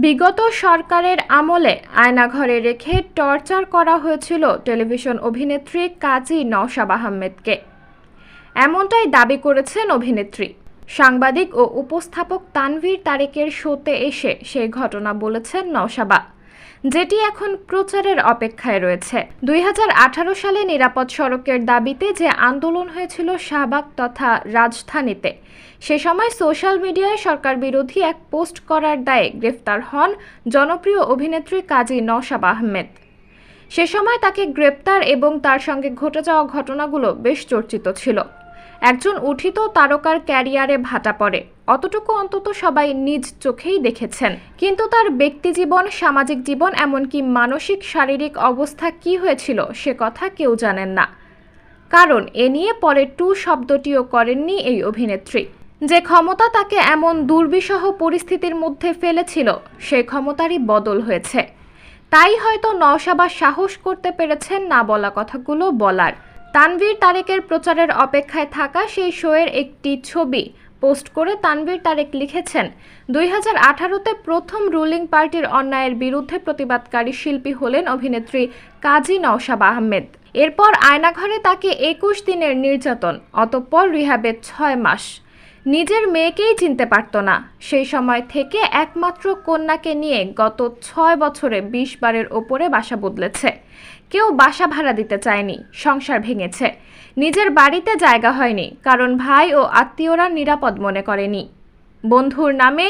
বিগত সরকারের আমলে আয়নাঘরে রেখে টর্চার করা হয়েছিল টেলিভিশন অভিনেত্রী কাজী নওশাব আহমেদকে। এমনটাই দাবি করেছেন অভিনেত্রী। সাংবাদিক ও উপস্থাপক তানভীর তারেকের শোতে এসে সেই ঘটনা বলেছেন নওশাবা, যেটি এখন প্রচারের অপেক্ষায় রয়েছে। 2018 সালে নিরাপদ সড়কের দাবিতে যে আন্দোলন হয়েছিল শাহবাগ তথা রাজধানীতে, সে সময় সোশ্যাল মিডিয়ায় সরকার বিরোধী এক পোস্ট করার দায়ে গ্রেফতার হন জনপ্রিয় অভিনেত্রী কাজী নওশাব আহমেদ। সে সময় তাকে গ্রেপ্তার এবং তার সঙ্গে ঘটে যাওয়া ঘটনাগুলো বেশ চর্চিত ছিল। একজন উঠিত তারকার ক্যারিয়ারে ভাটা পড়ে, অতটুকু অন্তত সবাই নিজ চোখেই দেখেছেন। কিন্তু তার ব্যক্তিজীবন, সামাজিক জীবন, এমনকি মানসিক শারীরিক অবস্থা কি হয়েছিল সে কথা কেউ জানেন না। কারণ এ নিয়ে পরে টু শব্দটিও করেননি এই অভিনেত্রী। যে ক্ষমতা তাকে এমন দুর্বিষহ পরিস্থিতির মধ্যে ফেলেছিল, সেই ক্ষমতারই বদল হয়েছে। তাই হয়তো নওশাবা সাহস করতে পেরেছেন না বলা কথাগুলো বলার। তানভীর তারেকের প্রচারের অপেক্ষায় থাকা সেই শোয়ের একটি ছবি পোস্ট করে তানভীর তারেক লিখেছেন, 2018-তে প্রথম রুলিং পার্টির অন্যায়ের বিরুদ্ধে প্রতিবাদকারী শিল্পী হলেন অভিনেত্রী কাজী নওশাব আহমেদ। এরপর আয়নাঘরে তাকে 21 দিনের নির্যাতন, অতঃপর রিহ্যাবে 6 মাস। নিজের মেয়েকেই চিনতে পারত না। সেই সময় থেকে একমাত্র কন্যাকে নিয়ে গত 6 বছরে 20 বারের ওপরে বাসা বদলেছে। কেউ বাসা ভাড়া দিতে চায়নি, সংসার ভেঙেছে। নিজের বাড়িতে জায়গা হয়নি, কারণ ভাই ও আত্মীয়রা নিরাপদ মনে করেনি। বন্ধুর নামে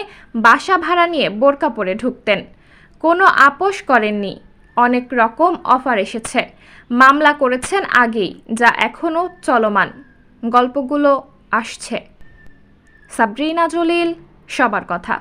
বাসা ভাড়া নিয়ে বোরকা পরে ঢুকতেন, কোনো আপোষ করেননি। অনেক রকম অফার এসেছে, মামলা করেছেন আগেই, যা এখনও চলমান। গল্পগুলো আসছে। সাবরিনা জলিল, সবার কথা।